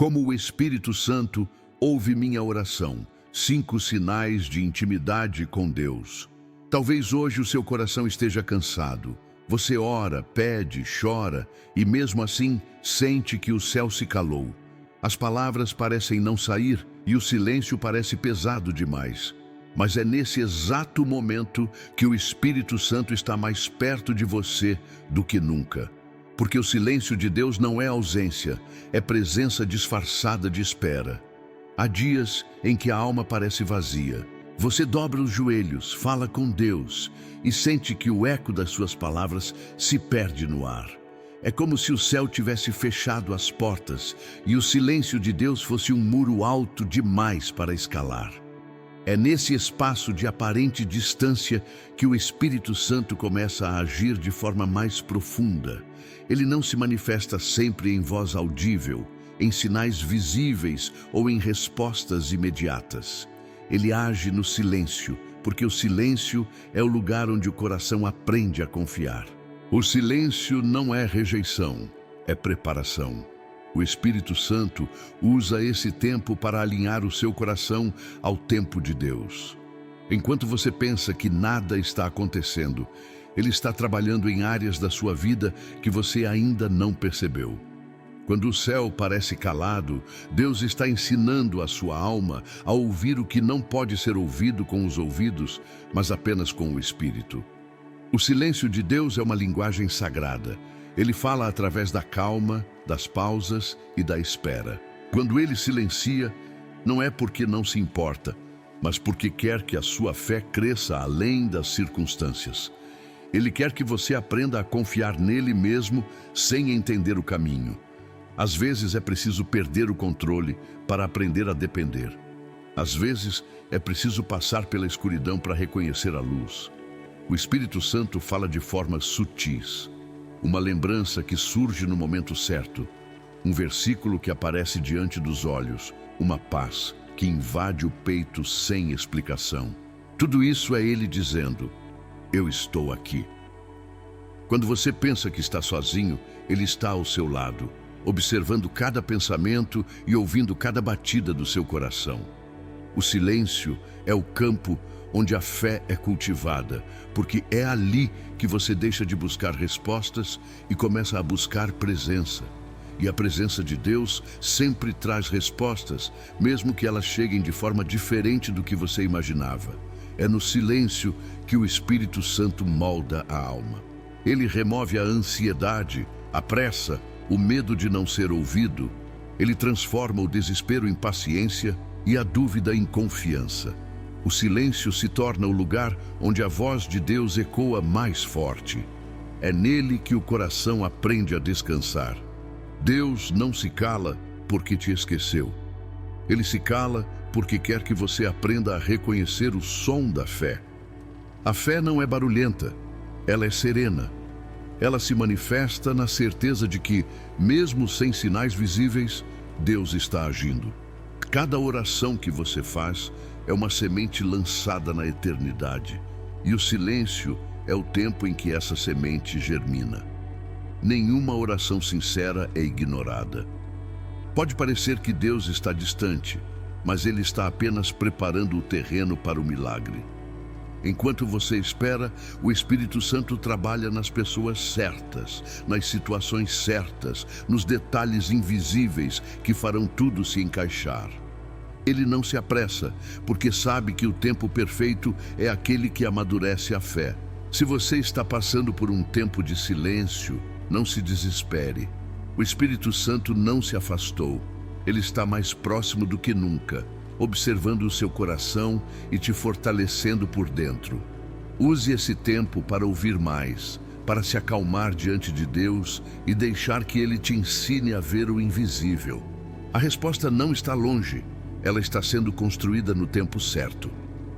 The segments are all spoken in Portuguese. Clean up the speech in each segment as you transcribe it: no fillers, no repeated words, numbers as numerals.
Como o Espírito Santo ouve minha oração. 5 sinais de intimidade com Deus. Talvez hoje o seu coração esteja cansado. Você ora, pede, chora e mesmo assim sente que o céu se calou. As palavras parecem não sair e o silêncio parece pesado demais. Mas é nesse exato momento que o Espírito Santo está mais perto de você do que nunca. Porque o silêncio de Deus não é ausência, é presença disfarçada de espera. Há dias em que a alma parece vazia. Você dobra os joelhos, fala com Deus e sente que o eco das suas palavras se perde no ar. É como se o céu tivesse fechado as portas e o silêncio de Deus fosse um muro alto demais para escalar. É nesse espaço de aparente distância que o Espírito Santo começa a agir de forma mais profunda. Ele não se manifesta sempre em voz audível, em sinais visíveis ou em respostas imediatas. Ele age no silêncio, porque o silêncio é o lugar onde o coração aprende a confiar. O silêncio não é rejeição, é preparação. O Espírito Santo usa esse tempo para alinhar o seu coração ao tempo de Deus. Enquanto você pensa que nada está acontecendo, Ele está trabalhando em áreas da sua vida que você ainda não percebeu. Quando o céu parece calado, Deus está ensinando a sua alma a ouvir o que não pode ser ouvido com os ouvidos, mas apenas com o Espírito. O silêncio de Deus é uma linguagem sagrada. Ele fala através da calma, das pausas e da espera. Quando Ele silencia, não é porque não se importa, mas porque quer que a sua fé cresça além das circunstâncias. Ele quer que você aprenda a confiar nele mesmo sem entender o caminho. Às vezes é preciso perder o controle para aprender a depender. Às vezes é preciso passar pela escuridão para reconhecer a luz. O Espírito Santo fala de formas sutis. Uma lembrança que surge no momento certo. Um versículo que aparece diante dos olhos. Uma paz que invade o peito sem explicação. Tudo isso é Ele dizendo: eu estou aqui. Quando você pensa que está sozinho, Ele está ao seu lado, observando cada pensamento e ouvindo cada batida do seu coração. O silêncio é o campo onde a fé é cultivada, porque é ali que você deixa de buscar respostas e começa a buscar presença. E a presença de Deus sempre traz respostas, mesmo que elas cheguem de forma diferente do que você imaginava. É no silêncio que o Espírito Santo molda a alma. Ele remove a ansiedade, a pressa, o medo de não ser ouvido. Ele transforma o desespero em paciência e a dúvida em confiança. O silêncio se torna o lugar onde a voz de Deus ecoa mais forte. É nele que o coração aprende a descansar. Deus não se cala porque te esqueceu. Ele se cala porque quer que você aprenda a reconhecer o som da fé. A fé não é barulhenta, ela é serena. Ela se manifesta na certeza de que, mesmo sem sinais visíveis, Deus está agindo. Cada oração que você faz é uma semente lançada na eternidade, e o silêncio é o tempo em que essa semente germina. Nenhuma oração sincera é ignorada. Pode parecer que Deus está distante, mas Ele está apenas preparando o terreno para o milagre. Enquanto você espera, o Espírito Santo trabalha nas pessoas certas, nas situações certas, nos detalhes invisíveis que farão tudo se encaixar. Ele não se apressa, porque sabe que o tempo perfeito é aquele que amadurece a fé. Se você está passando por um tempo de silêncio, não se desespere. O Espírito Santo não se afastou. Ele está mais próximo do que nunca, observando o seu coração e te fortalecendo por dentro. Use esse tempo para ouvir mais, para se acalmar diante de Deus e deixar que Ele te ensine a ver o invisível. A resposta não está longe, ela está sendo construída no tempo certo.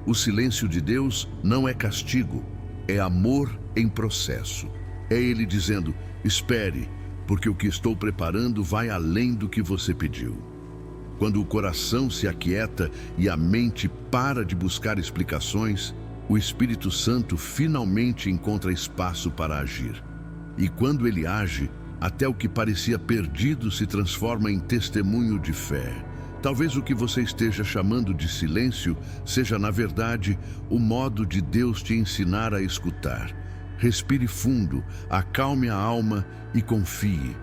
O silêncio de Deus não é castigo, é amor em processo. É Ele dizendo: espere, porque o que estou preparando vai além do que você pediu. Quando o coração se aquieta e a mente para de buscar explicações, o Espírito Santo finalmente encontra espaço para agir. E quando ele age, Até o que parecia perdido se transforma em testemunho de fé. Talvez o que você esteja chamando de silêncio seja, na verdade, o modo de Deus te ensinar a escutar. Respire fundo, acalme a alma e confie.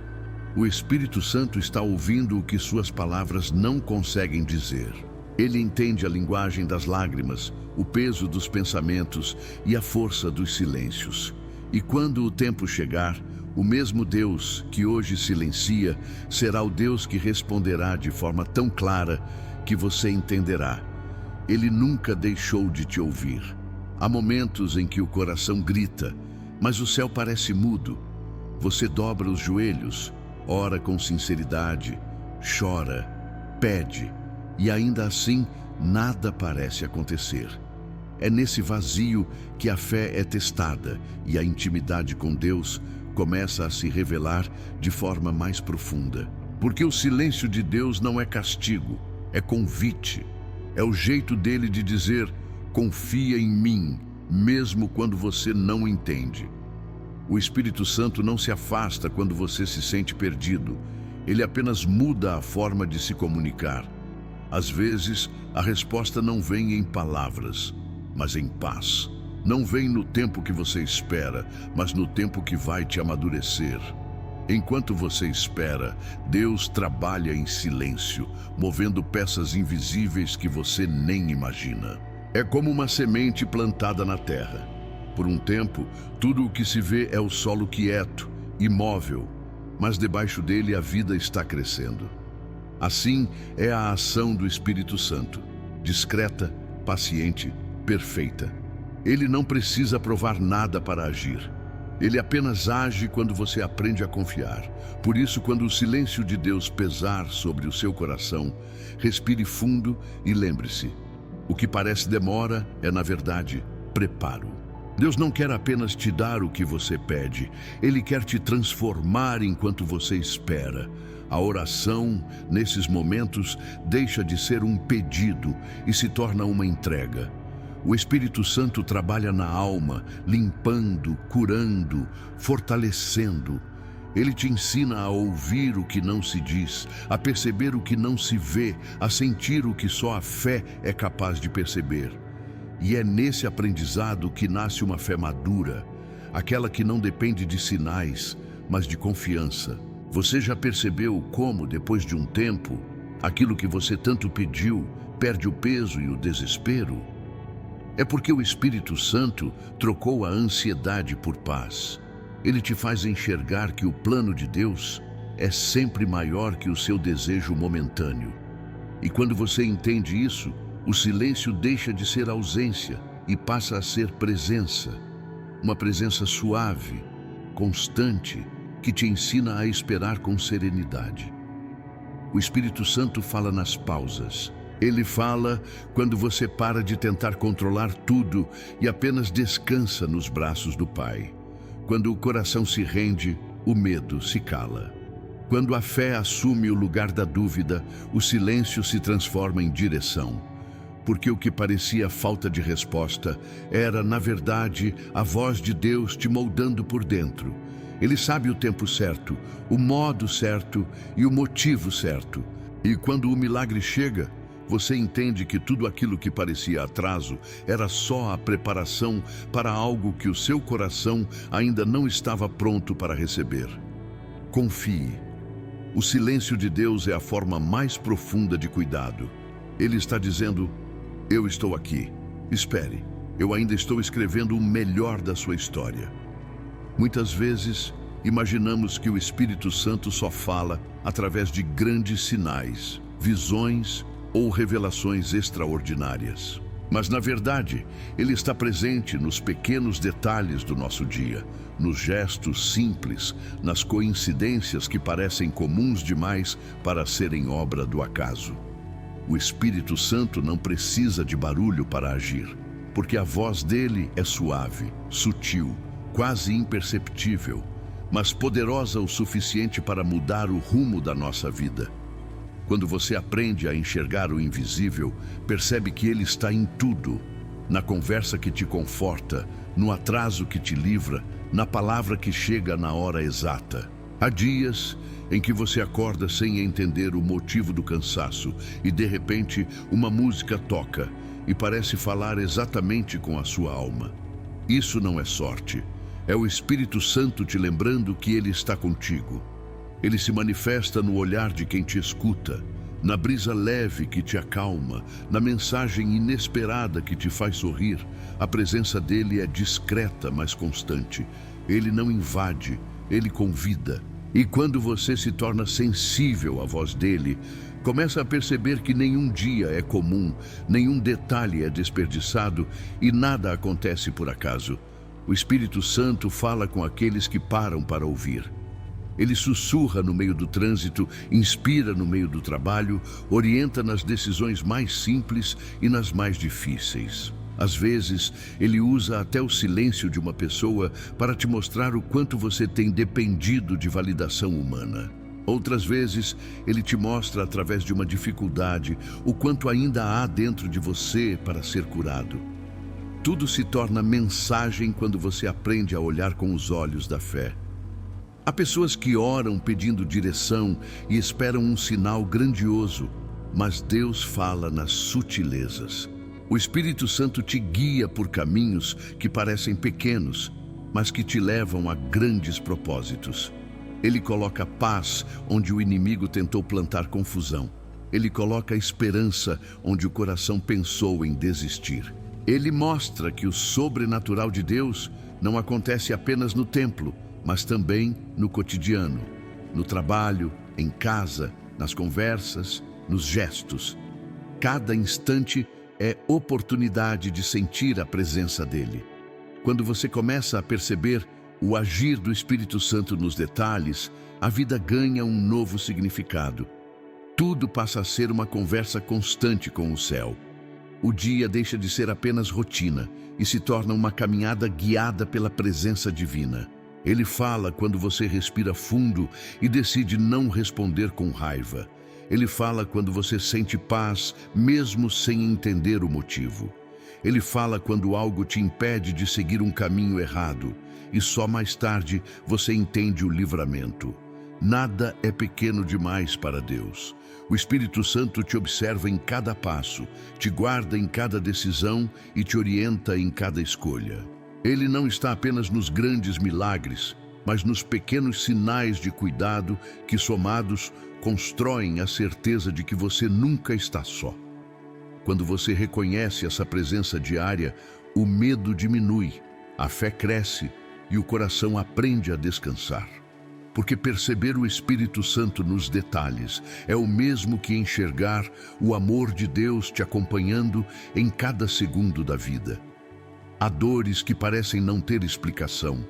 O Espírito Santo está ouvindo o que suas palavras não conseguem dizer. Ele entende a linguagem das lágrimas, o peso dos pensamentos e a força dos silêncios. E quando o tempo chegar, o mesmo Deus que hoje silencia será o Deus que responderá de forma tão clara que você entenderá. Ele nunca deixou de te ouvir. Há momentos em que o coração grita, mas o céu parece mudo. Você dobra os joelhos, ora com sinceridade, chora, pede, e ainda assim nada parece acontecer. É nesse vazio que a fé é testada e a intimidade com Deus começa a se revelar de forma mais profunda. Porque o silêncio de Deus não é castigo, é convite. É o jeito dele de dizer: confia em mim, mesmo quando você não entende. O Espírito Santo não se afasta quando você se sente perdido. Ele apenas muda a forma de se comunicar. Às vezes, a resposta não vem em palavras, mas em paz. Não vem no tempo que você espera, mas no tempo que vai te amadurecer. Enquanto você espera, Deus trabalha em silêncio, movendo peças invisíveis que você nem imagina. É como uma semente plantada na terra. Por um tempo, tudo o que se vê é o solo quieto, imóvel, mas debaixo dele a vida está crescendo. Assim é a ação do Espírito Santo, discreta, paciente, perfeita. Ele não precisa provar nada para agir. Ele apenas age quando você aprende a confiar. Por isso, quando o silêncio de Deus pesar sobre o seu coração, respire fundo e lembre-se: o que parece demora é, na verdade, preparo. Deus não quer apenas te dar o que você pede, Ele quer te transformar enquanto você espera. A oração, nesses momentos, deixa de ser um pedido e se torna uma entrega. O Espírito Santo trabalha na alma, limpando, curando, fortalecendo. Ele te ensina a ouvir o que não se diz, a perceber o que não se vê, a sentir o que só a fé é capaz de perceber. E é nesse aprendizado que nasce uma fé madura, aquela que não depende de sinais, mas de confiança. Você já percebeu como, depois de um tempo, aquilo que você tanto pediu perde o peso e o desespero? É porque o Espírito Santo trocou a ansiedade por paz. Ele te faz enxergar que o plano de Deus é sempre maior que o seu desejo momentâneo. E quando você entende isso, o silêncio deixa de ser ausência e passa a ser presença. Uma presença suave, constante, que te ensina a esperar com serenidade. O Espírito Santo fala nas pausas. Ele fala quando você para de tentar controlar tudo e apenas descansa nos braços do Pai. Quando o coração se rende, o medo se cala. Quando a fé assume o lugar da dúvida, o silêncio se transforma em direção. Porque o que parecia falta de resposta era, na verdade, a voz de Deus te moldando por dentro. Ele sabe o tempo certo, o modo certo e o motivo certo. E quando o milagre chega, você entende que tudo aquilo que parecia atraso era só a preparação para algo que o seu coração ainda não estava pronto para receber. Confie. O silêncio de Deus é a forma mais profunda de cuidado. Ele está dizendo: eu estou aqui. Espere, eu ainda estou escrevendo o melhor da sua história. Muitas vezes, imaginamos que o Espírito Santo só fala através de grandes sinais, visões ou revelações extraordinárias. Mas, na verdade, Ele está presente nos pequenos detalhes do nosso dia, nos gestos simples, nas coincidências que parecem comuns demais para serem obra do acaso. O Espírito Santo não precisa de barulho para agir, porque a voz dele é suave, sutil, quase imperceptível, mas poderosa o suficiente para mudar o rumo da nossa vida. Quando você aprende a enxergar o invisível, percebe que ele está em tudo, na conversa que te conforta, no atraso que te livra, na palavra que chega na hora exata. Há dias em que você acorda sem entender o motivo do cansaço e, de repente, uma música toca e parece falar exatamente com a sua alma. Isso não é sorte. É o Espírito Santo te lembrando que Ele está contigo. Ele se manifesta no olhar de quem te escuta, na brisa leve que te acalma, na mensagem inesperada que te faz sorrir. A presença dele é discreta, mas constante. Ele não invade, ele convida. E quando você se torna sensível à voz dele, começa a perceber que nenhum dia é comum, nenhum detalhe é desperdiçado e nada acontece por acaso. O Espírito Santo fala com aqueles que param para ouvir. Ele sussurra no meio do trânsito, inspira no meio do trabalho, orienta nas decisões mais simples e nas mais difíceis. Às vezes, ele usa até o silêncio de uma pessoa para te mostrar o quanto você tem dependido de validação humana. Outras vezes, ele te mostra através de uma dificuldade o quanto ainda há dentro de você para ser curado. Tudo se torna mensagem quando você aprende a olhar com os olhos da fé. Há pessoas que oram pedindo direção e esperam um sinal grandioso, mas Deus fala nas sutilezas. O Espírito Santo te guia por caminhos que parecem pequenos, mas que te levam a grandes propósitos. Ele coloca paz onde o inimigo tentou plantar confusão. Ele coloca esperança onde o coração pensou em desistir. Ele mostra que o sobrenatural de Deus não acontece apenas no templo, mas também no cotidiano, no trabalho, em casa, nas conversas, nos gestos. Cada instante é oportunidade de sentir a presença dele. Quando você começa a perceber o agir do Espírito Santo nos detalhes, a vida ganha um novo significado. Tudo passa a ser uma conversa constante com o céu. O dia deixa de ser apenas rotina e se torna uma caminhada guiada pela presença divina. Ele fala quando você respira fundo e decide não responder com raiva. Ele fala quando você sente paz, mesmo sem entender o motivo. Ele fala quando algo te impede de seguir um caminho errado, e só mais tarde você entende o livramento. Nada é pequeno demais para Deus. O Espírito Santo te observa em cada passo, te guarda em cada decisão e te orienta em cada escolha. Ele não está apenas nos grandes milagres, mas nos pequenos sinais de cuidado que, somados, constroem a certeza de que você nunca está só. Quando você reconhece essa presença diária, o medo diminui, a fé cresce e o coração aprende a descansar. Porque perceber o Espírito Santo nos detalhes é o mesmo que enxergar o amor de Deus te acompanhando em cada segundo da vida. Há dores que parecem não ter explicação,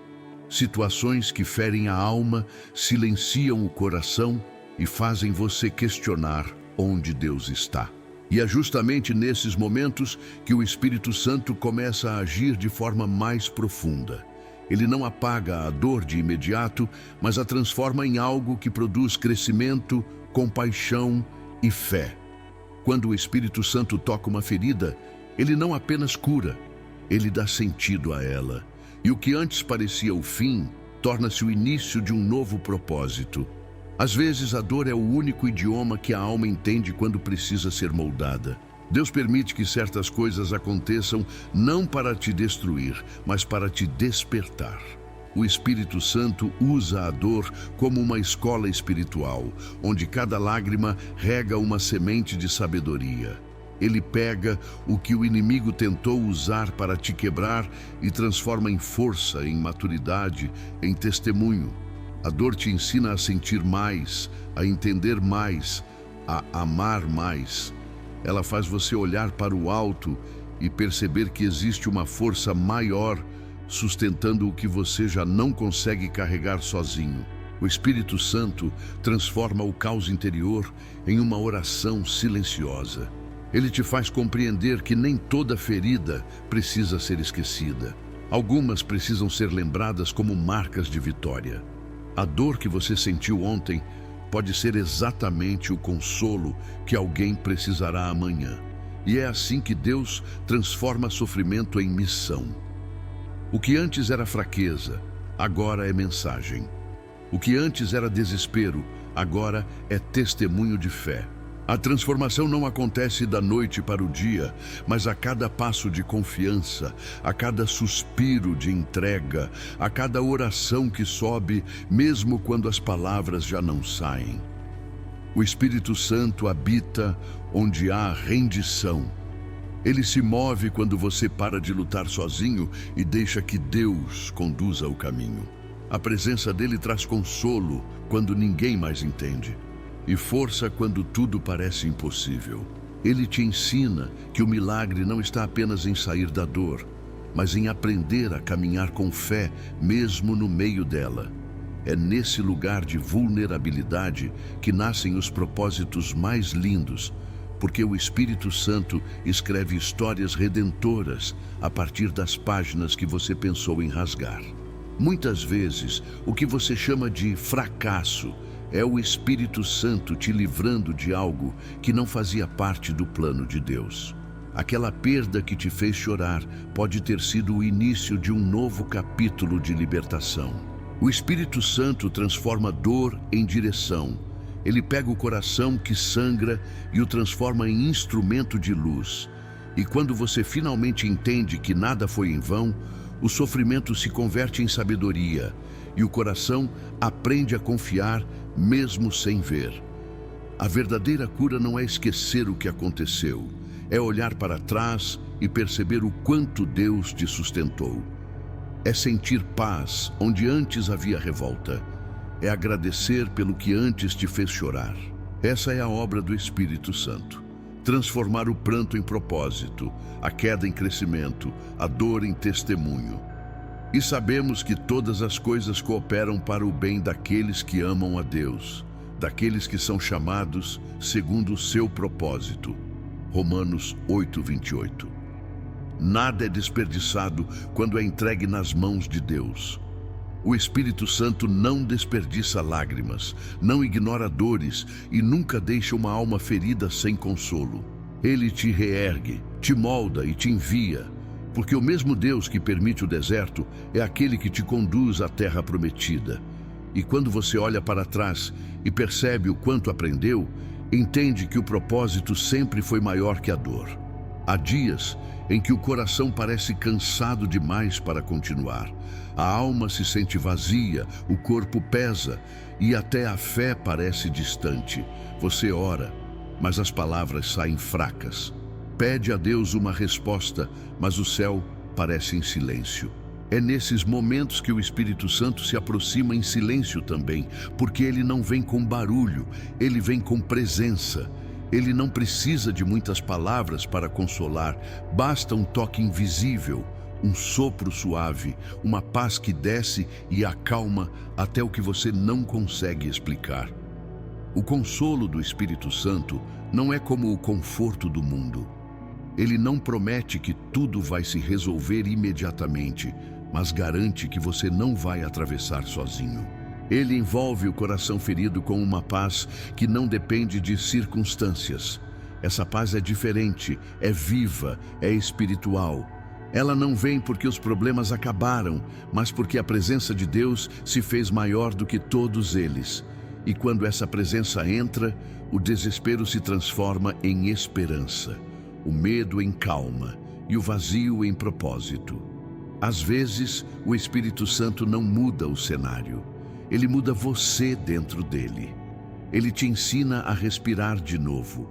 situações que ferem a alma, silenciam o coração e fazem você questionar onde Deus está. E é justamente nesses momentos que o Espírito Santo começa a agir de forma mais profunda. Ele não apaga a dor de imediato, mas a transforma em algo que produz crescimento, compaixão e fé. Quando o Espírito Santo toca uma ferida, ele não apenas cura, ele dá sentido a ela. E o que antes parecia o fim, torna-se o início de um novo propósito. Às vezes, a dor é o único idioma que a alma entende quando precisa ser moldada. Deus permite que certas coisas aconteçam não para te destruir, mas para te despertar. O Espírito Santo usa a dor como uma escola espiritual, onde cada lágrima rega uma semente de sabedoria. Ele pega o que o inimigo tentou usar para te quebrar e transforma em força, em maturidade, em testemunho. A dor te ensina a sentir mais, a entender mais, a amar mais. Ela faz você olhar para o alto e perceber que existe uma força maior sustentando o que você já não consegue carregar sozinho. O Espírito Santo transforma o caos interior em uma oração silenciosa. Ele te faz compreender que nem toda ferida precisa ser esquecida. Algumas precisam ser lembradas como marcas de vitória. A dor que você sentiu ontem pode ser exatamente o consolo que alguém precisará amanhã. E é assim que Deus transforma sofrimento em missão. O que antes era fraqueza, agora é mensagem. O que antes era desespero, agora é testemunho de fé. A transformação não acontece da noite para o dia, mas a cada passo de confiança, a cada suspiro de entrega, a cada oração que sobe, mesmo quando as palavras já não saem. O Espírito Santo habita onde há rendição. Ele se move quando você para de lutar sozinho e deixa que Deus conduza o caminho. A presença dele traz consolo quando ninguém mais entende e força quando tudo parece impossível. Ele te ensina que o milagre não está apenas em sair da dor, mas em aprender a caminhar com fé mesmo no meio dela. É nesse lugar de vulnerabilidade que nascem os propósitos mais lindos, porque o Espírito Santo escreve histórias redentoras a partir das páginas que você pensou em rasgar. Muitas vezes, o que você chama de fracasso é o Espírito Santo te livrando de algo que não fazia parte do plano de Deus. Aquela perda que te fez chorar pode ter sido o início de um novo capítulo de libertação. O Espírito Santo transforma dor em direção. Ele pega o coração que sangra e o transforma em instrumento de luz. E quando você finalmente entende que nada foi em vão, o sofrimento se converte em sabedoria e o coração aprende a confiar mesmo sem ver. A verdadeira cura não é esquecer o que aconteceu, é olhar para trás e perceber o quanto Deus te sustentou. É sentir paz onde antes havia revolta. É agradecer pelo que antes te fez chorar. Essa é a obra do Espírito Santo. Transformar o pranto em propósito, a queda em crescimento, a dor em testemunho. E sabemos que todas as coisas cooperam para o bem daqueles que amam a Deus, daqueles que são chamados segundo o seu propósito. Romanos 8:28. Nada é desperdiçado quando é entregue nas mãos de Deus. O Espírito Santo não desperdiça lágrimas, não ignora dores e nunca deixa uma alma ferida sem consolo. Ele te reergue, te molda e te envia, porque o mesmo Deus que permite o deserto é aquele que te conduz à terra prometida. E quando você olha para trás e percebe o quanto aprendeu, entende que o propósito sempre foi maior que a dor. Há dias em que o coração parece cansado demais para continuar. A alma se sente vazia, o corpo pesa e até a fé parece distante. Você ora, mas as palavras saem fracas. Pede a Deus uma resposta, mas o céu parece em silêncio. É nesses momentos que o Espírito Santo se aproxima em silêncio também, porque ele não vem com barulho, ele vem com presença. Ele não precisa de muitas palavras para consolar, basta um toque invisível, um sopro suave, uma paz que desce e acalma até o que você não consegue explicar. O consolo do Espírito Santo não é como o conforto do mundo. Ele não promete que tudo vai se resolver imediatamente, mas garante que você não vai atravessar sozinho. Ele envolve o coração ferido com uma paz que não depende de circunstâncias. Essa paz é diferente, é viva, é espiritual. Ela não vem porque os problemas acabaram, mas porque a presença de Deus se fez maior do que todos eles. E quando essa presença entra, o desespero se transforma em esperança, o medo em calma e o vazio em propósito. Às vezes, o Espírito Santo não muda o cenário. Ele muda você dentro dele. Ele te ensina a respirar de novo,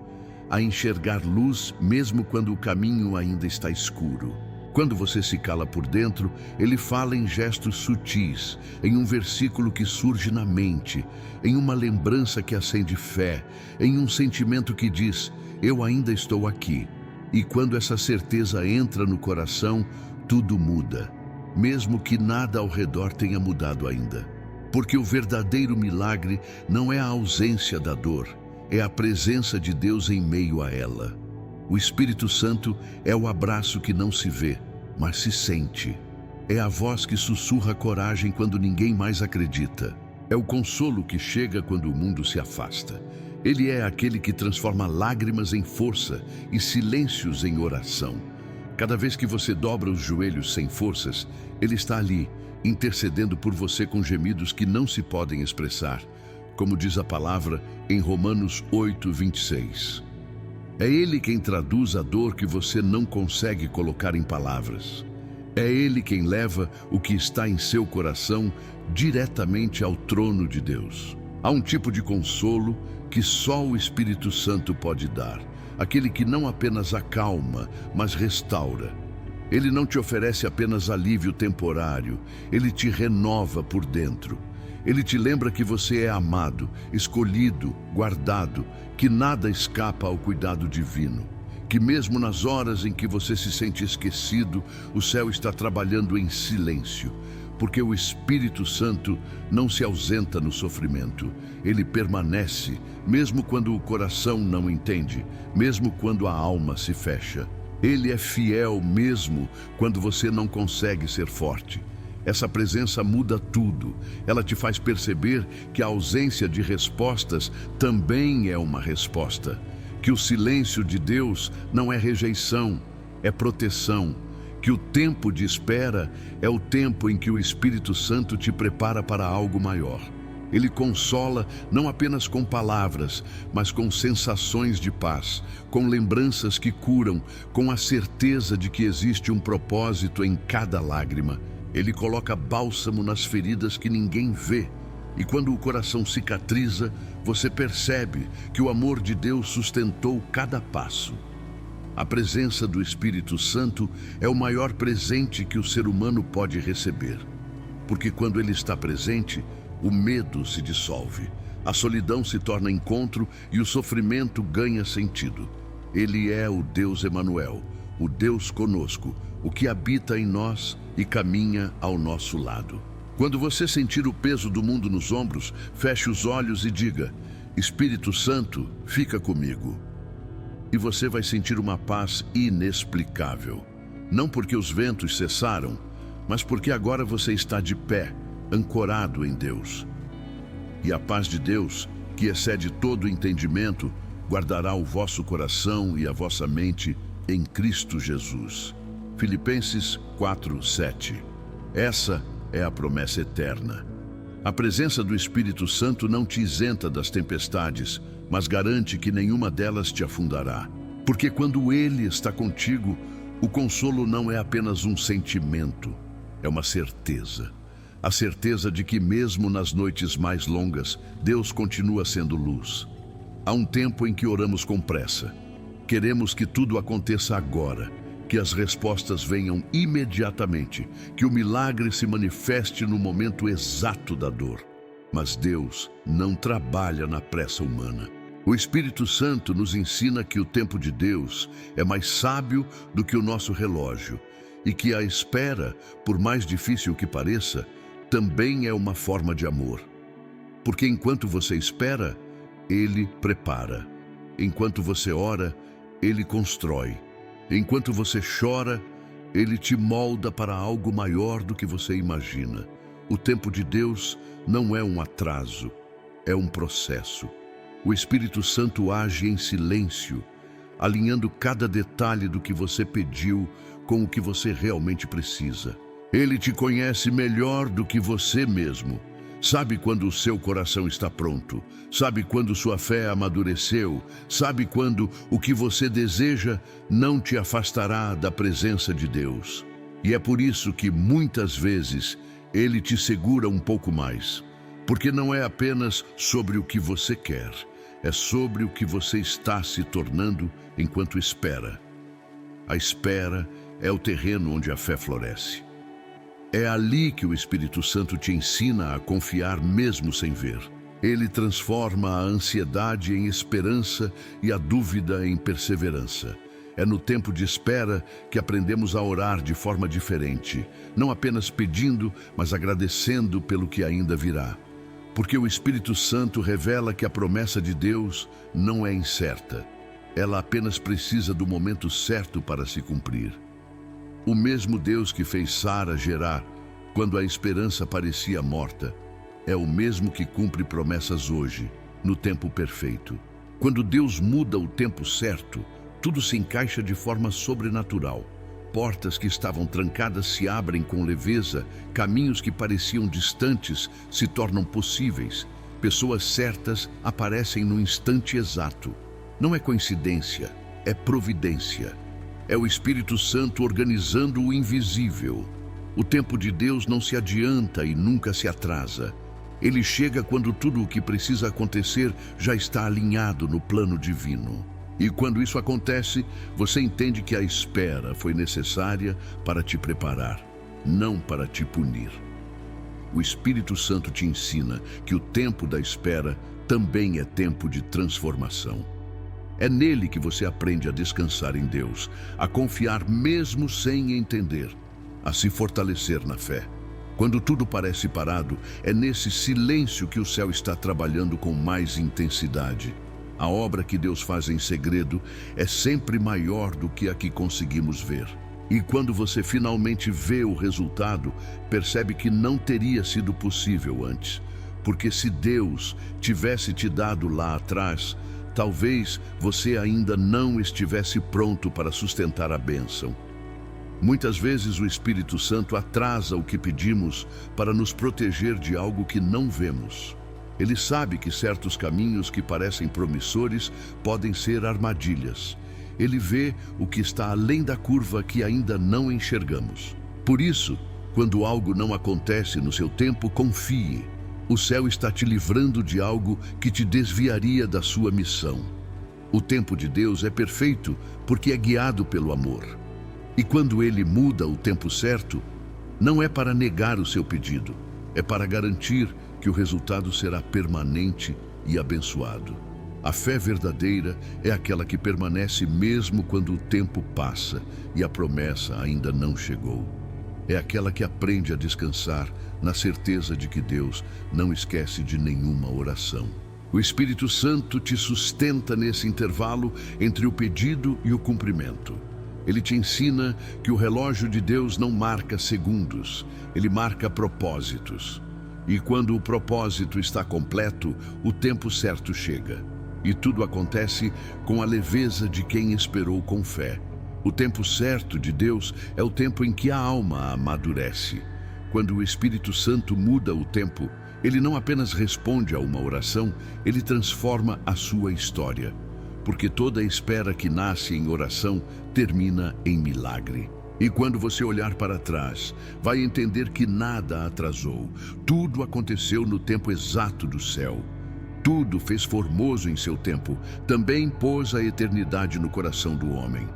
a enxergar luz mesmo quando o caminho ainda está escuro. Quando você se cala por dentro, ele fala em gestos sutis, em um versículo que surge na mente, em uma lembrança que acende fé, em um sentimento que diz, eu ainda estou aqui. E quando essa certeza entra no coração, tudo muda, mesmo que nada ao redor tenha mudado ainda. Porque o verdadeiro milagre não é a ausência da dor, é a presença de Deus em meio a ela. O Espírito Santo é o abraço que não se vê, mas se sente. É a voz que sussurra coragem quando ninguém mais acredita. É o consolo que chega quando o mundo se afasta. Ele é aquele que transforma lágrimas em força e silêncios em oração. Cada vez que você dobra os joelhos sem forças, Ele está ali, intercedendo por você com gemidos que não se podem expressar, como diz a palavra em Romanos 8:26. É Ele quem traduz a dor que você não consegue colocar em palavras. É Ele quem leva o que está em seu coração diretamente ao trono de Deus. Há um tipo de consolo que só o Espírito Santo pode dar, aquele que não apenas acalma, mas restaura. Ele não te oferece apenas alívio temporário, ele te renova por dentro. Ele te lembra que você é amado, escolhido, guardado, que nada escapa ao cuidado divino. Que mesmo nas horas em que você se sente esquecido, o céu está trabalhando em silêncio, porque o Espírito Santo não se ausenta no sofrimento. Ele permanece, mesmo quando o coração não entende, mesmo quando a alma se fecha. Ele é fiel mesmo quando você não consegue ser forte. Essa presença muda tudo. Ela te faz perceber que a ausência de respostas também é uma resposta. Que o silêncio de Deus não é rejeição, é proteção. Que o tempo de espera é o tempo em que o Espírito Santo te prepara para algo maior. Ele consola não apenas com palavras, mas com sensações de paz, com lembranças que curam, com a certeza de que existe um propósito em cada lágrima. Ele coloca bálsamo nas feridas que ninguém vê. E quando o coração cicatriza, você percebe que o amor de Deus sustentou cada passo. A presença do Espírito Santo é o maior presente que o ser humano pode receber. Porque quando ele está presente, o medo se dissolve, a solidão se torna encontro e o sofrimento ganha sentido. Ele é o Deus Emanuel, o Deus conosco, o que habita em nós e caminha ao nosso lado. Quando você sentir o peso do mundo nos ombros, feche os olhos e diga: Espírito Santo, fica comigo. E você vai sentir uma paz inexplicável. Não porque os ventos cessaram, mas porque agora você está de pé, ancorado em Deus. E a paz de Deus, que excede todo entendimento, guardará o vosso coração e a vossa mente em Cristo Jesus. Filipenses 4:7. Essa é a promessa eterna. A presença do Espírito Santo não te isenta das tempestades, mas garante que nenhuma delas te afundará. Porque quando Ele está contigo, o consolo não é apenas um sentimento, é uma certeza. A certeza de que mesmo nas noites mais longas, Deus continua sendo luz. Há um tempo em que oramos com pressa. Queremos que tudo aconteça agora, que as respostas venham imediatamente, que o milagre se manifeste no momento exato da dor. Mas Deus não trabalha na pressa humana. O Espírito Santo nos ensina que o tempo de Deus é mais sábio do que o nosso relógio e que a espera, por mais difícil que pareça, também é uma forma de amor. Porque enquanto você espera, Ele prepara. Enquanto você ora, Ele constrói. Enquanto você chora, Ele te molda para algo maior do que você imagina. O tempo de Deus não é um atraso, é um processo. O Espírito Santo age em silêncio, alinhando cada detalhe do que você pediu com o que você realmente precisa. Ele te conhece melhor do que você mesmo. Sabe quando o seu coração está pronto, sabe quando sua fé amadureceu, sabe quando o que você deseja não te afastará da presença de Deus. E é por isso que muitas vezes Ele te segura um pouco mais, porque não é apenas sobre o que você quer, é sobre o que você está se tornando enquanto espera. A espera é o terreno onde a fé floresce. É ali que o Espírito Santo te ensina a confiar mesmo sem ver. Ele transforma a ansiedade em esperança e a dúvida em perseverança. É no tempo de espera que aprendemos a orar de forma diferente, não apenas pedindo, mas agradecendo pelo que ainda virá. Porque o Espírito Santo revela que a promessa de Deus não é incerta. Ela apenas precisa do momento certo para se cumprir. O mesmo Deus que fez Sara gerar quando a esperança parecia morta, é o mesmo que cumpre promessas hoje, no tempo perfeito. Quando Deus muda o tempo certo, tudo se encaixa de forma sobrenatural. portas que estavam trancadas se abrem com leveza, caminhos que pareciam distantes se tornam possíveis, pessoas certas aparecem no instante exato. Não é coincidência, é providência. É o Espírito Santo organizando o invisível. O tempo de Deus não se adianta e nunca se atrasa. Ele chega quando tudo o que precisa acontecer já está alinhado no plano divino. E quando isso acontece, você entende que a espera foi necessária para te preparar, não para te punir. O Espírito Santo te ensina que o tempo da espera também é tempo de transformação. É nele que você aprende a descansar em Deus, a confiar mesmo sem entender, a se fortalecer na fé. Quando tudo parece parado, é nesse silêncio que o céu está trabalhando com mais intensidade. A obra que Deus faz em segredo é sempre maior do que a que conseguimos ver. E quando você finalmente vê o resultado, percebe que não teria sido possível antes. Porque se Deus tivesse te dado lá atrás, talvez você ainda não estivesse pronto para sustentar a bênção. Muitas vezes o Espírito Santo atrasa o que pedimos para nos proteger de algo que não vemos. Ele sabe que certos caminhos que parecem promissores podem ser armadilhas. Ele vê o que está além da curva que ainda não enxergamos. Por isso, quando algo não acontece no seu tempo, confie. O céu está te livrando de algo que te desviaria da sua missão. O tempo de Deus é perfeito porque é guiado pelo amor. E quando Ele muda o tempo certo, não é para negar o seu pedido, é para garantir que o resultado será permanente e abençoado. A fé verdadeira é aquela que permanece mesmo quando o tempo passa e a promessa ainda não chegou. É aquela que aprende a descansar na certeza de que Deus não esquece de nenhuma oração. O Espírito Santo te sustenta nesse intervalo entre o pedido e o cumprimento. Ele te ensina que o relógio de Deus não marca segundos, ele marca propósitos. E quando o propósito está completo, o tempo certo chega. E tudo acontece com a leveza de quem esperou com fé. O tempo certo de Deus é o tempo em que a alma amadurece. Quando o Espírito Santo muda o tempo, ele não apenas responde a uma oração, ele transforma a sua história. Porque toda espera que nasce em oração termina em milagre. E quando você olhar para trás, vai entender que nada atrasou. Tudo aconteceu no tempo exato do céu. Tudo fez formoso em seu tempo. Também pôs a eternidade no coração do homem.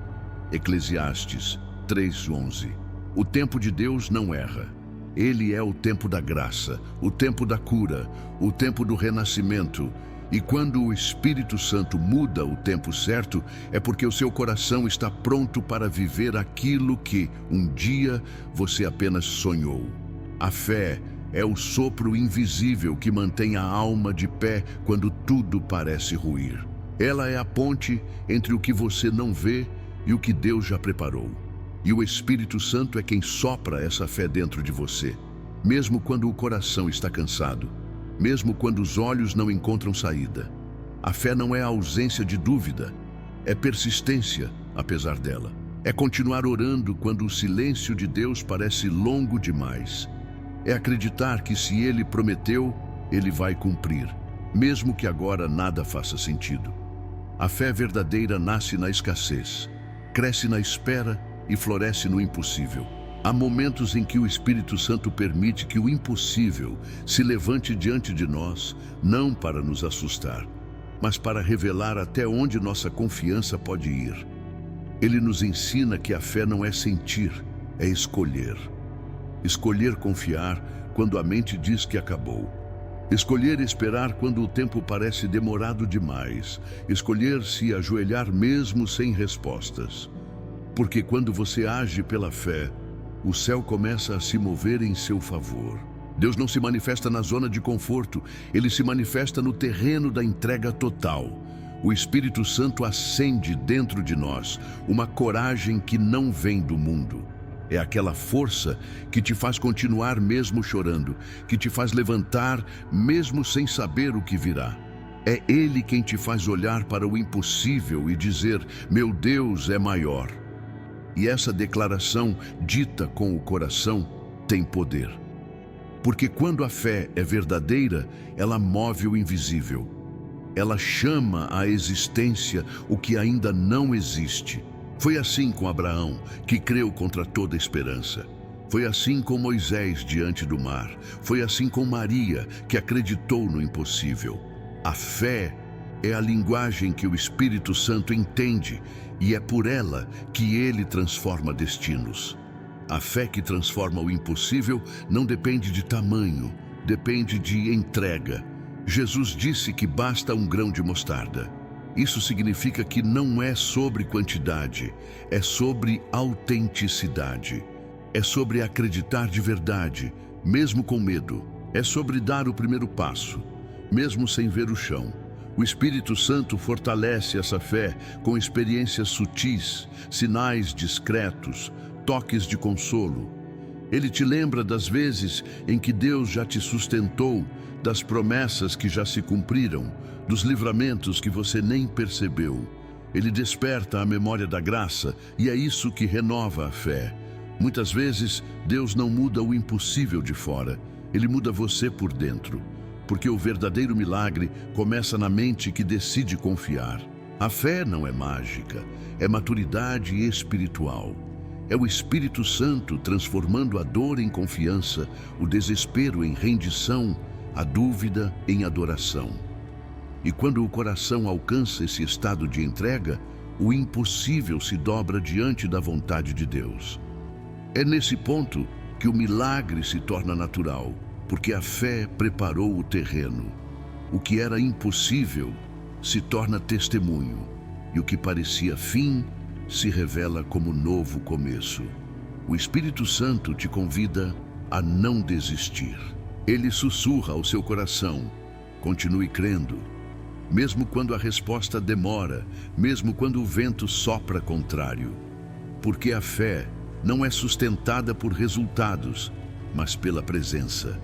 Eclesiastes 3:11. O tempo de Deus não erra. Ele é o tempo da graça, o tempo da cura, o tempo do renascimento. E quando o Espírito Santo muda o tempo certo, é porque o seu coração está pronto para viver aquilo que, um dia, você apenas sonhou. A fé é o sopro invisível que mantém a alma de pé quando tudo parece ruir. Ela é a ponte entre o que você não vê e o que Deus já preparou. E o Espírito Santo é quem sopra essa fé dentro de você, mesmo quando o coração está cansado. Mesmo quando os olhos não encontram saída. A fé não é a ausência de dúvida, é persistência, apesar dela. É continuar orando quando o silêncio de Deus parece longo demais. É acreditar que se Ele prometeu, Ele vai cumprir, mesmo que agora nada faça sentido. A fé verdadeira nasce na escassez, cresce na espera e floresce no impossível. Há momentos em que o Espírito Santo permite que o impossível se levante diante de nós, não para nos assustar, mas para revelar até onde nossa confiança pode ir. Ele nos ensina que a fé não é sentir, é escolher. Escolher confiar quando a mente diz que acabou. Escolher esperar quando o tempo parece demorado demais. Escolher se ajoelhar mesmo sem respostas. Porque quando você age pela fé, o céu começa a se mover em seu favor. Deus não se manifesta na zona de conforto, Ele se manifesta no terreno da entrega total. O Espírito Santo acende dentro de nós uma coragem que não vem do mundo. É aquela força que te faz continuar mesmo chorando, que te faz levantar mesmo sem saber o que virá. É Ele quem te faz olhar para o impossível e dizer: meu Deus é maior. E essa declaração, dita com o coração, tem poder. Porque quando a fé é verdadeira, ela move o invisível. Ela chama à existência o que ainda não existe. Foi assim com Abraão, que creu contra toda esperança. Foi assim com Moisés diante do mar. Foi assim com Maria, que acreditou no impossível. A fé é a linguagem que o Espírito Santo entende e é por ela que ele transforma destinos. A fé que transforma o impossível não depende de tamanho, depende de entrega. Jesus disse que basta um grão de mostarda. Isso significa que não é sobre quantidade, é sobre autenticidade. É sobre acreditar de verdade, mesmo com medo. É sobre dar o primeiro passo, mesmo sem ver o chão. O Espírito Santo fortalece essa fé com experiências sutis, sinais discretos, toques de consolo. Ele te lembra das vezes em que Deus já te sustentou, das promessas que já se cumpriram, dos livramentos que você nem percebeu. Ele desperta a memória da graça e é isso que renova a fé. Muitas vezes, Deus não muda o impossível de fora, Ele muda você por dentro. Porque o verdadeiro milagre começa na mente que decide confiar. A fé não é mágica, é maturidade espiritual. É o Espírito Santo transformando a dor em confiança, o desespero em rendição, a dúvida em adoração. E quando o coração alcança esse estado de entrega, o impossível se dobra diante da vontade de Deus. É nesse ponto que o milagre se torna natural, porque a fé preparou o terreno. O que era impossível se torna testemunho, e o que parecia fim se revela como novo começo. O Espírito Santo te convida a não desistir. Ele sussurra ao seu coração: continue crendo. Mesmo quando a resposta demora, mesmo quando o vento sopra contrário. Porque a fé não é sustentada por resultados, mas pela presença.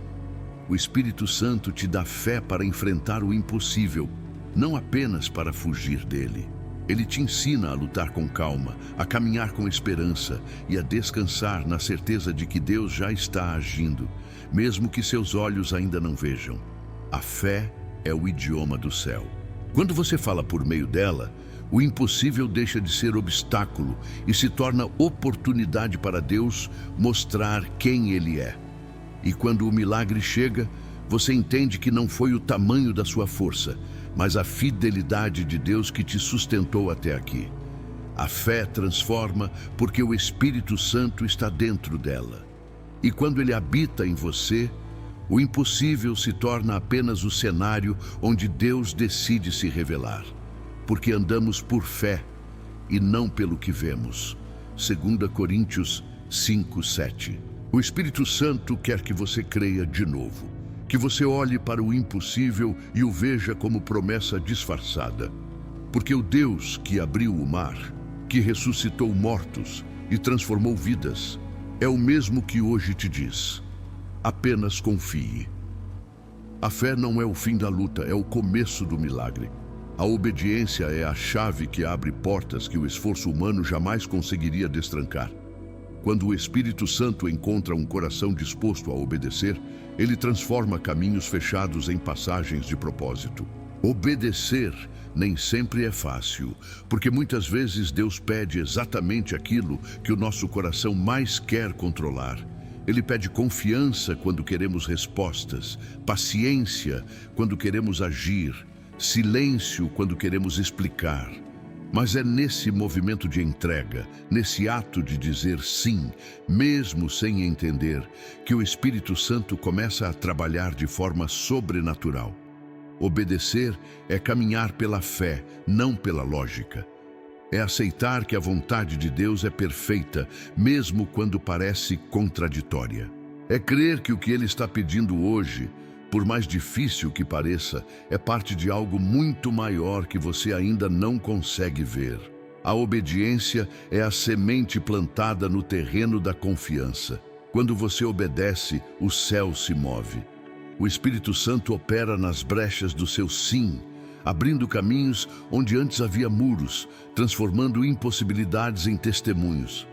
O Espírito Santo te dá fé para enfrentar o impossível, não apenas para fugir dele. Ele te ensina a lutar com calma, a caminhar com esperança e a descansar na certeza de que Deus já está agindo, mesmo que seus olhos ainda não vejam. A fé é o idioma do céu. Quando você fala por meio dela, o impossível deixa de ser obstáculo e se torna oportunidade para Deus mostrar quem Ele é. E quando o milagre chega, você entende que não foi o tamanho da sua força, mas a fidelidade de Deus que te sustentou até aqui. A fé transforma porque o Espírito Santo está dentro dela. E quando ele habita em você, o impossível se torna apenas o cenário onde Deus decide se revelar. Porque andamos por fé e não pelo que vemos. 2 Coríntios 5:7. O Espírito Santo quer que você creia de novo. Que você olhe para o impossível e o veja como promessa disfarçada. Porque o Deus que abriu o mar, que ressuscitou mortos e transformou vidas, é o mesmo que hoje te diz: apenas confie. A fé não é o fim da luta, é o começo do milagre. A obediência é a chave que abre portas que o esforço humano jamais conseguiria destrancar. Quando o Espírito Santo encontra um coração disposto a obedecer, ele transforma caminhos fechados em passagens de propósito. Obedecer nem sempre é fácil, porque muitas vezes Deus pede exatamente aquilo que o nosso coração mais quer controlar. Ele pede confiança quando queremos respostas, paciência quando queremos agir, silêncio quando queremos explicar. Mas é nesse movimento de entrega, nesse ato de dizer sim, mesmo sem entender, que o Espírito Santo começa a trabalhar de forma sobrenatural. Obedecer é caminhar pela fé, não pela lógica. É aceitar que a vontade de Deus é perfeita, mesmo quando parece contraditória. É crer que o que Ele está pedindo hoje, por mais difícil que pareça, é parte de algo muito maior que você ainda não consegue ver. A obediência é a semente plantada no terreno da confiança. Quando você obedece, o céu se move. O Espírito Santo opera nas brechas do seu sim, abrindo caminhos onde antes havia muros, transformando impossibilidades em testemunhos.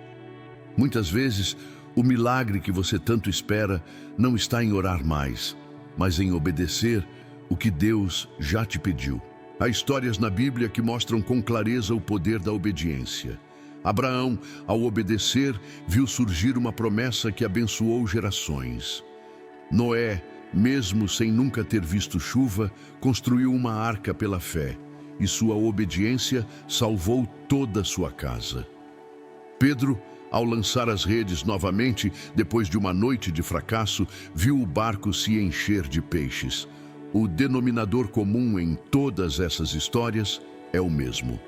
Muitas vezes, o milagre que você tanto espera não está em orar mais, mas em obedecer o que Deus já te pediu. Há histórias na Bíblia que mostram com clareza o poder da obediência. Abraão, ao obedecer, viu surgir uma promessa que abençoou gerações. Noé, mesmo sem nunca ter visto chuva, construiu uma arca pela fé, e sua obediência salvou toda a sua casa. Pedro, ao lançar as redes novamente, depois de uma noite de fracasso, viu o barco se encher de peixes. O denominador comum em todas essas histórias é o mesmo.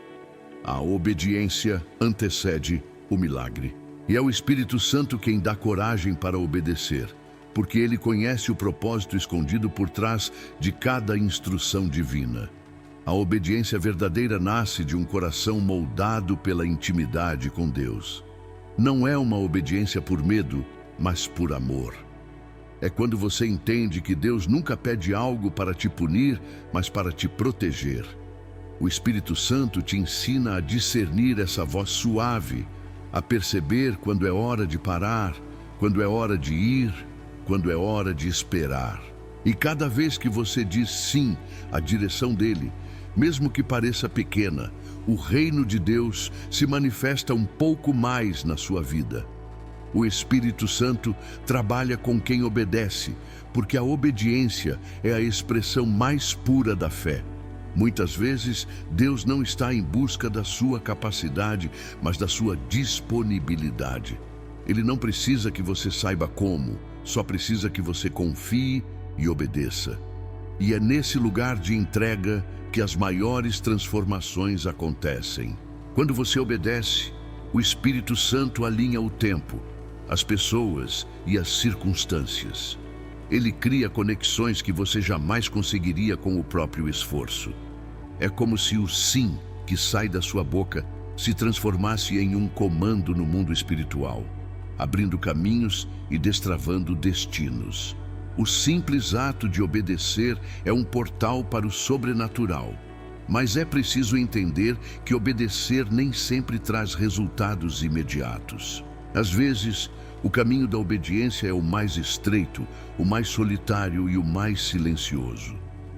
A obediência antecede o milagre. E é o Espírito Santo quem dá coragem para obedecer, porque ele conhece o propósito escondido por trás de cada instrução divina. A obediência verdadeira nasce de um coração moldado pela intimidade com Deus. Não é uma obediência por medo, mas por amor. É quando você entende que Deus nunca pede algo para te punir, mas para te proteger. O Espírito Santo te ensina a discernir essa voz suave, a perceber quando é hora de parar, quando é hora de ir, quando é hora de esperar. E cada vez que você diz sim à direção dele, mesmo que pareça pequena, o reino de Deus se manifesta um pouco mais na sua vida. O Espírito Santo trabalha com quem obedece, porque a obediência é a expressão mais pura da fé. Muitas vezes, Deus não está em busca da sua capacidade, mas da sua disponibilidade. Ele não precisa que você saiba como, só precisa que você confie e obedeça. E é nesse lugar de entrega que as maiores transformações acontecem. Quando você obedece, o Espírito Santo alinha o tempo, as pessoas e as circunstâncias. Ele cria conexões que você jamais conseguiria com o próprio esforço. É como se o sim que sai da sua boca se transformasse em um comando no mundo espiritual, abrindo caminhos e destravando destinos. O simples ato de obedecer é um portal para o sobrenatural. Mas é preciso entender que obedecer nem sempre traz resultados imediatos. Às vezes, o caminho da obediência é o mais estreito, o mais solitário e o mais silencioso.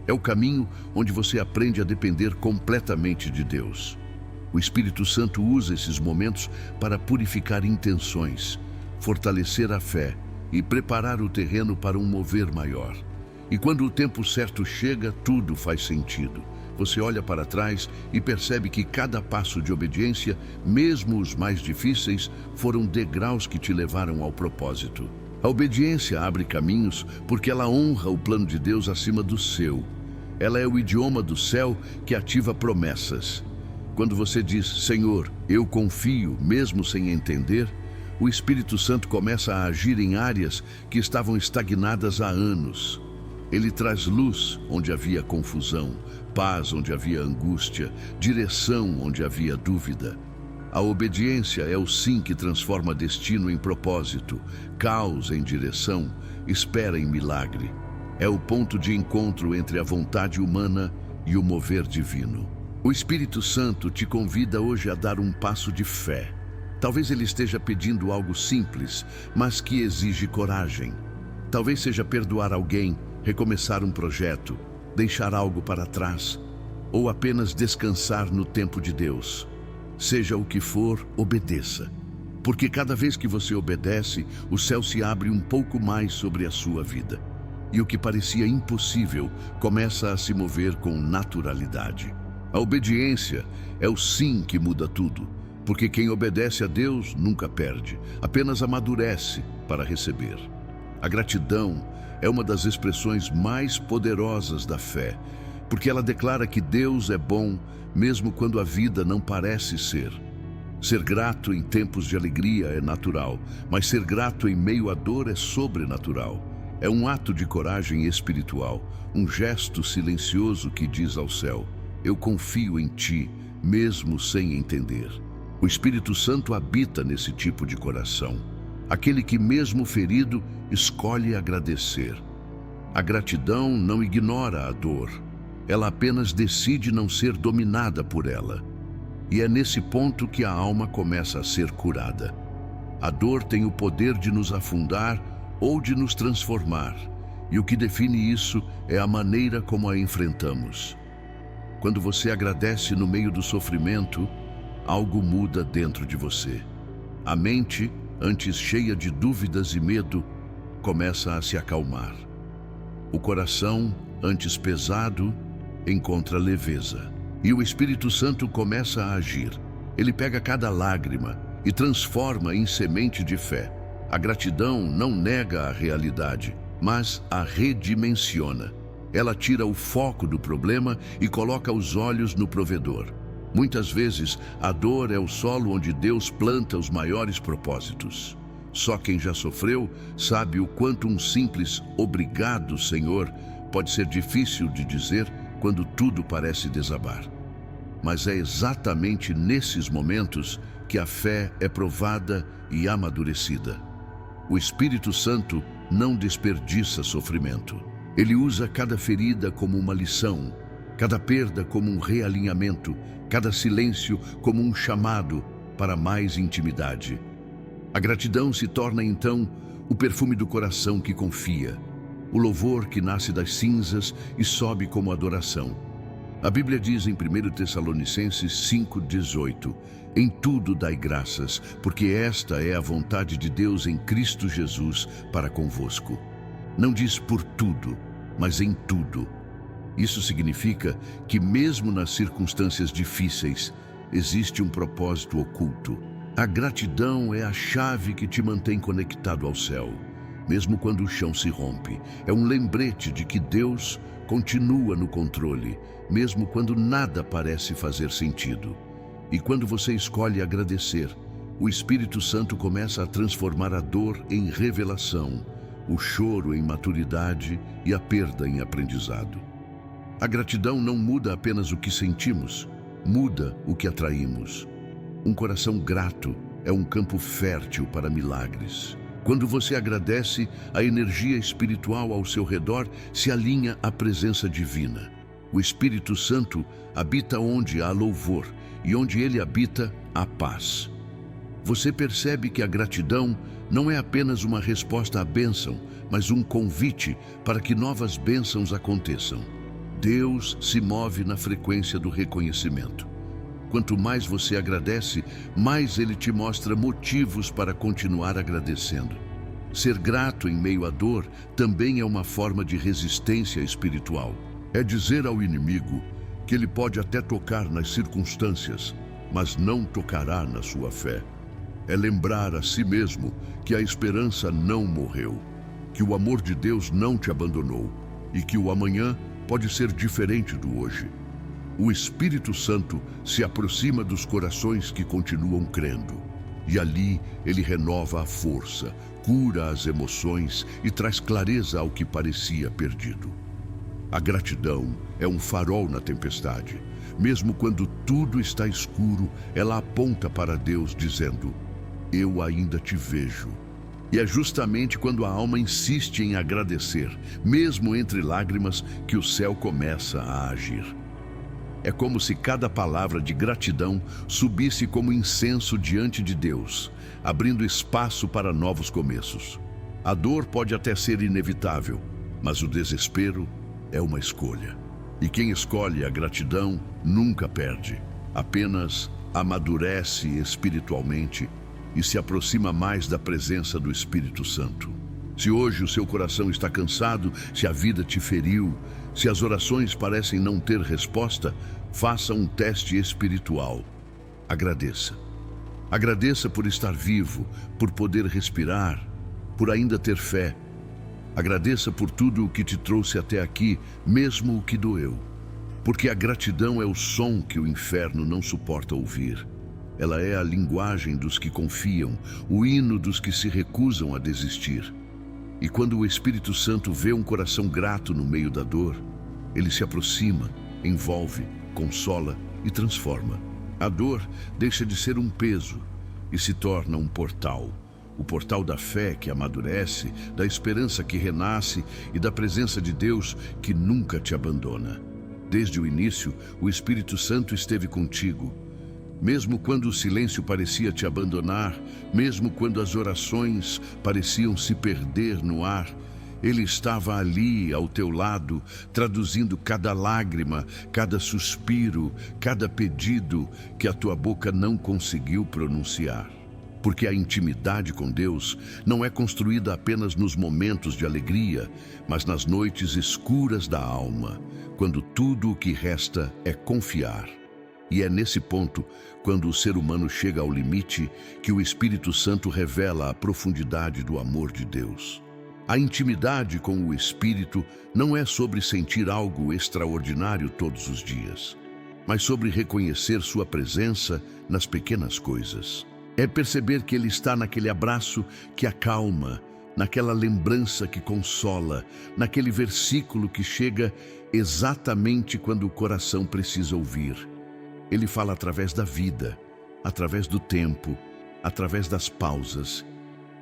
É o caminho onde você aprende a depender completamente de Deus. O Espírito Santo usa esses momentos para purificar intenções, fortalecer a fé e preparar o terreno para um mover maior. E quando o tempo certo chega, tudo faz sentido. Você olha para trás e percebe que cada passo de obediência, mesmo os mais difíceis, foram degraus que te levaram ao propósito. A obediência abre caminhos porque ela honra o plano de Deus acima do seu. Ela é o idioma do céu que ativa promessas. Quando você diz, Senhor, eu confio, mesmo sem entender, o Espírito Santo começa a agir em áreas que estavam estagnadas há anos. Ele traz luz onde havia confusão, paz onde havia angústia, direção onde havia dúvida. A obediência é o sim que transforma destino em propósito, caos em direção, espera em milagre. É o ponto de encontro entre a vontade humana e o mover divino. O Espírito Santo te convida hoje a dar um passo de fé. Talvez ele esteja pedindo algo simples, mas que exige coragem. Talvez seja perdoar alguém, recomeçar um projeto, deixar algo para trás, ou apenas descansar no tempo de Deus. Seja o que for, obedeça. Porque cada vez que você obedece, o céu se abre um pouco mais sobre a sua vida. E o que parecia impossível começa a se mover com naturalidade. A obediência é o sim que muda tudo. Porque quem obedece a Deus nunca perde, apenas amadurece para receber. A gratidão é uma das expressões mais poderosas da fé, porque ela declara que Deus é bom, mesmo quando a vida não parece ser. Ser grato em tempos de alegria é natural, mas ser grato em meio à dor é sobrenatural. É um ato de coragem espiritual, um gesto silencioso que diz ao céu, eu confio em ti, mesmo sem entender. O Espírito Santo habita nesse tipo de coração. Aquele que, mesmo ferido, escolhe agradecer. A gratidão não ignora a dor. Ela apenas decide não ser dominada por ela. E é nesse ponto que a alma começa a ser curada. A dor tem o poder de nos afundar ou de nos transformar, e o que define isso é a maneira como a enfrentamos. Quando você agradece no meio do sofrimento, algo muda dentro de você. A mente, antes cheia de dúvidas e medo, começa a se acalmar. O coração, antes pesado, encontra leveza. E o Espírito Santo começa a agir. Ele pega cada lágrima e transforma em semente de fé. A gratidão não nega a realidade, mas a redimensiona. Ela tira o foco do problema e coloca os olhos no provedor. Muitas vezes, a dor é o solo onde Deus planta os maiores propósitos. Só quem já sofreu sabe o quanto um simples "obrigado, Senhor" pode ser difícil de dizer quando tudo parece desabar. Mas é exatamente nesses momentos que a fé é provada e amadurecida. O Espírito Santo não desperdiça sofrimento. Ele usa cada ferida como uma lição, cada perda como um realinhamento, cada silêncio como um chamado para mais intimidade. A gratidão se torna então o perfume do coração que confia, o louvor que nasce das cinzas e sobe como adoração. A Bíblia diz em 1 Tessalonicenses 5,18: "Em tudo dai graças, porque esta é a vontade de Deus em Cristo Jesus para convosco." Não diz por tudo, mas em tudo. Isso significa que mesmo nas circunstâncias difíceis, existe um propósito oculto. A gratidão é a chave que te mantém conectado ao céu, mesmo quando o chão se rompe. É um lembrete de que Deus continua no controle, mesmo quando nada parece fazer sentido. E quando você escolhe agradecer, o Espírito Santo começa a transformar a dor em revelação, o choro em maturidade e a perda em aprendizado. A gratidão não muda apenas o que sentimos, muda o que atraímos. Um coração grato é um campo fértil para milagres. Quando você agradece, a energia espiritual ao seu redor se alinha à presença divina. O Espírito Santo habita onde há louvor, e onde ele habita, há paz. Você percebe que a gratidão não é apenas uma resposta à bênção, mas um convite para que novas bênçãos aconteçam. Deus se move na frequência do reconhecimento. Quanto mais você agradece, mais Ele te mostra motivos para continuar agradecendo. Ser grato em meio à dor também é uma forma de resistência espiritual. É dizer ao inimigo que ele pode até tocar nas circunstâncias, mas não tocará na sua fé. É lembrar a si mesmo que a esperança não morreu, que o amor de Deus não te abandonou e que o amanhã pode ser diferente do hoje. O Espírito Santo se aproxima dos corações que continuam crendo. E ali ele renova a força, cura as emoções e traz clareza ao que parecia perdido. A gratidão é um farol na tempestade. Mesmo quando tudo está escuro, ela aponta para Deus dizendo: "Eu ainda te vejo." E é justamente quando a alma insiste em agradecer, mesmo entre lágrimas, que o céu começa a agir. É como se cada palavra de gratidão subisse como incenso diante de Deus, abrindo espaço para novos começos. A dor pode até ser inevitável, mas o desespero é uma escolha. E quem escolhe a gratidão nunca perde, apenas amadurece espiritualmente e se aproxima mais da presença do Espírito Santo. Se hoje o seu coração está cansado, se a vida te feriu, se as orações parecem não ter resposta, faça um teste espiritual. Agradeça. Agradeça por estar vivo, por poder respirar, por ainda ter fé. Agradeça por tudo o que te trouxe até aqui, mesmo o que doeu. Porque a gratidão é o som que o inferno não suporta ouvir. Ela é a linguagem dos que confiam, o hino dos que se recusam a desistir. E quando o Espírito Santo vê um coração grato no meio da dor, ele se aproxima, envolve, consola e transforma. A dor deixa de ser um peso e se torna um portal. O portal da fé que amadurece, da esperança que renasce e da presença de Deus que nunca te abandona. Desde o início, o Espírito Santo esteve contigo. Mesmo quando o silêncio parecia te abandonar, mesmo quando as orações pareciam se perder no ar, Ele estava ali, ao teu lado, traduzindo cada lágrima, cada suspiro, cada pedido que a tua boca não conseguiu pronunciar. Porque a intimidade com Deus não é construída apenas nos momentos de alegria, mas nas noites escuras da alma, quando tudo o que resta é confiar. E é nesse ponto, quando o ser humano chega ao limite, que o Espírito Santo revela a profundidade do amor de Deus. A intimidade com o Espírito não é sobre sentir algo extraordinário todos os dias, mas sobre reconhecer sua presença nas pequenas coisas. É perceber que Ele está naquele abraço que acalma, naquela lembrança que consola, naquele versículo que chega exatamente quando o coração precisa ouvir. Ele fala através da vida, através do tempo, através das pausas.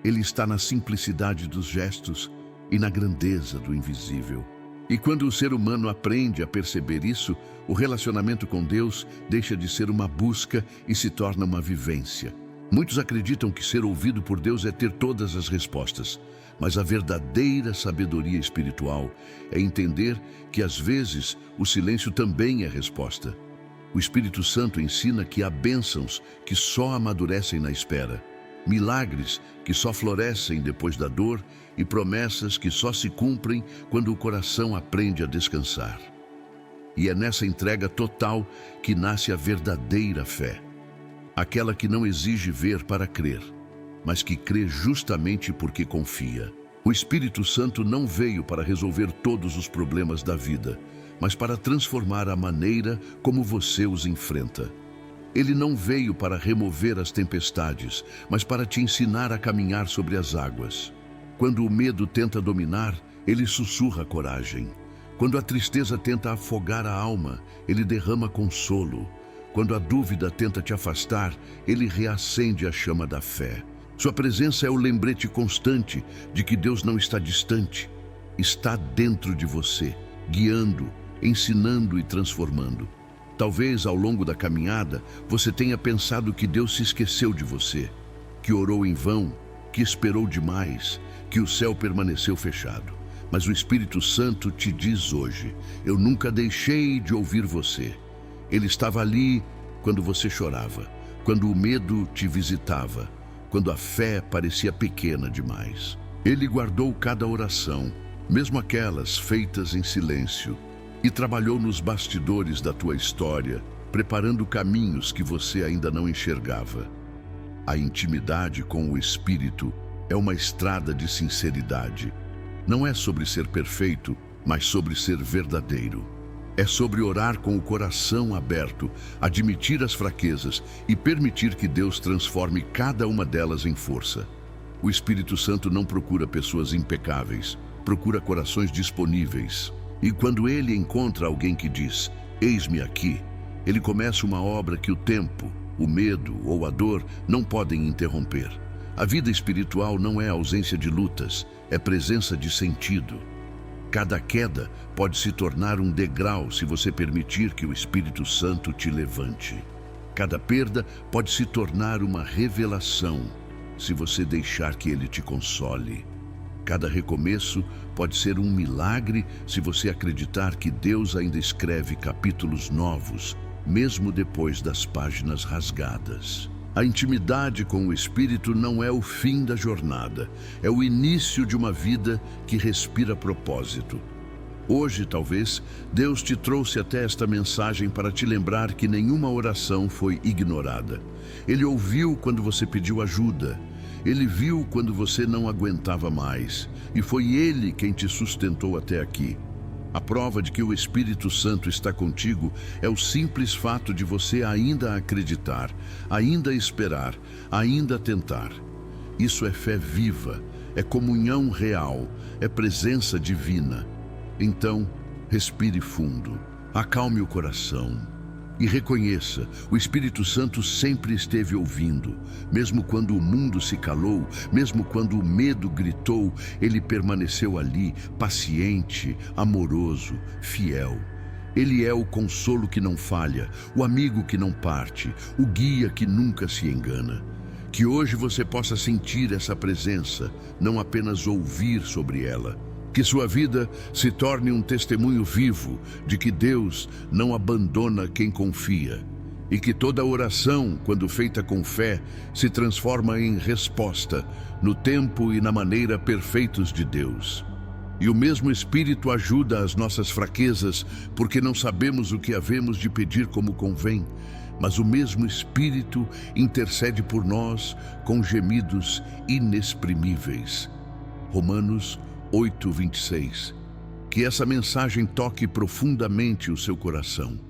Ele está na simplicidade dos gestos e na grandeza do invisível. E quando o ser humano aprende a perceber isso, o relacionamento com Deus deixa de ser uma busca e se torna uma vivência. Muitos acreditam que ser ouvido por Deus é ter todas as respostas, mas a verdadeira sabedoria espiritual é entender que às vezes o silêncio também é resposta. O Espírito Santo ensina que há bênçãos que só amadurecem na espera, milagres que só florescem depois da dor e promessas que só se cumprem quando o coração aprende a descansar. E é nessa entrega total que nasce a verdadeira fé, aquela que não exige ver para crer, mas que crê justamente porque confia. O Espírito Santo não veio para resolver todos os problemas da vida, mas para transformar a maneira como você os enfrenta. Ele não veio para remover as tempestades, mas para te ensinar a caminhar sobre as águas. Quando o medo tenta dominar, Ele sussurra coragem. Quando a tristeza tenta afogar a alma, Ele derrama consolo. Quando a dúvida tenta te afastar, Ele reacende a chama da fé. Sua presença é o lembrete constante de que Deus não está distante. Está dentro de você, guiando, ensinando e transformando. Talvez ao longo da caminhada você tenha pensado que Deus se esqueceu de você, que orou em vão, que esperou demais, que o céu permaneceu fechado. Mas o Espírito Santo te diz hoje: eu nunca deixei de ouvir você. Ele estava ali quando você chorava, quando o medo te visitava, quando a fé parecia pequena demais. Ele guardou cada oração, mesmo aquelas feitas em silêncio, e trabalhou nos bastidores da tua história, preparando caminhos que você ainda não enxergava. A intimidade com o Espírito é uma estrada de sinceridade. Não é sobre ser perfeito, mas sobre ser verdadeiro. É sobre orar com o coração aberto, admitir as fraquezas e permitir que Deus transforme cada uma delas em força. O Espírito Santo não procura pessoas impecáveis, procura corações disponíveis. E quando Ele encontra alguém que diz: eis-me aqui, Ele começa uma obra que o tempo, o medo ou a dor não podem interromper. A vida espiritual não é ausência de lutas, é presença de sentido. Cada queda pode se tornar um degrau se você permitir que o Espírito Santo te levante. Cada perda pode se tornar uma revelação se você deixar que Ele te console. Cada recomeço pode ser um milagre se você acreditar que Deus ainda escreve capítulos novos, mesmo depois das páginas rasgadas. A intimidade com o Espírito não é o fim da jornada, é o início de uma vida que respira propósito. Hoje, talvez, Deus te trouxe até esta mensagem para te lembrar que nenhuma oração foi ignorada. Ele ouviu quando você pediu ajuda. Ele viu quando você não aguentava mais, e foi Ele quem te sustentou até aqui. A prova de que o Espírito Santo está contigo é o simples fato de você ainda acreditar, ainda esperar, ainda tentar. Isso é fé viva, é comunhão real, é presença divina. Então, respire fundo, acalme o coração e reconheça: o Espírito Santo sempre esteve ouvindo. Mesmo quando o mundo se calou, mesmo quando o medo gritou, Ele permaneceu ali, paciente, amoroso, fiel. Ele é o consolo que não falha, o amigo que não parte, o guia que nunca se engana. Que hoje você possa sentir essa presença, não apenas ouvir sobre ela. Que sua vida se torne um testemunho vivo de que Deus não abandona quem confia. E que toda oração, quando feita com fé, se transforma em resposta, no tempo e na maneira perfeitos de Deus. E o mesmo Espírito ajuda as nossas fraquezas, porque não sabemos o que havemos de pedir como convém, mas o mesmo Espírito intercede por nós com gemidos inexprimíveis. Romanos 8:26. Que essa mensagem toque profundamente o seu coração.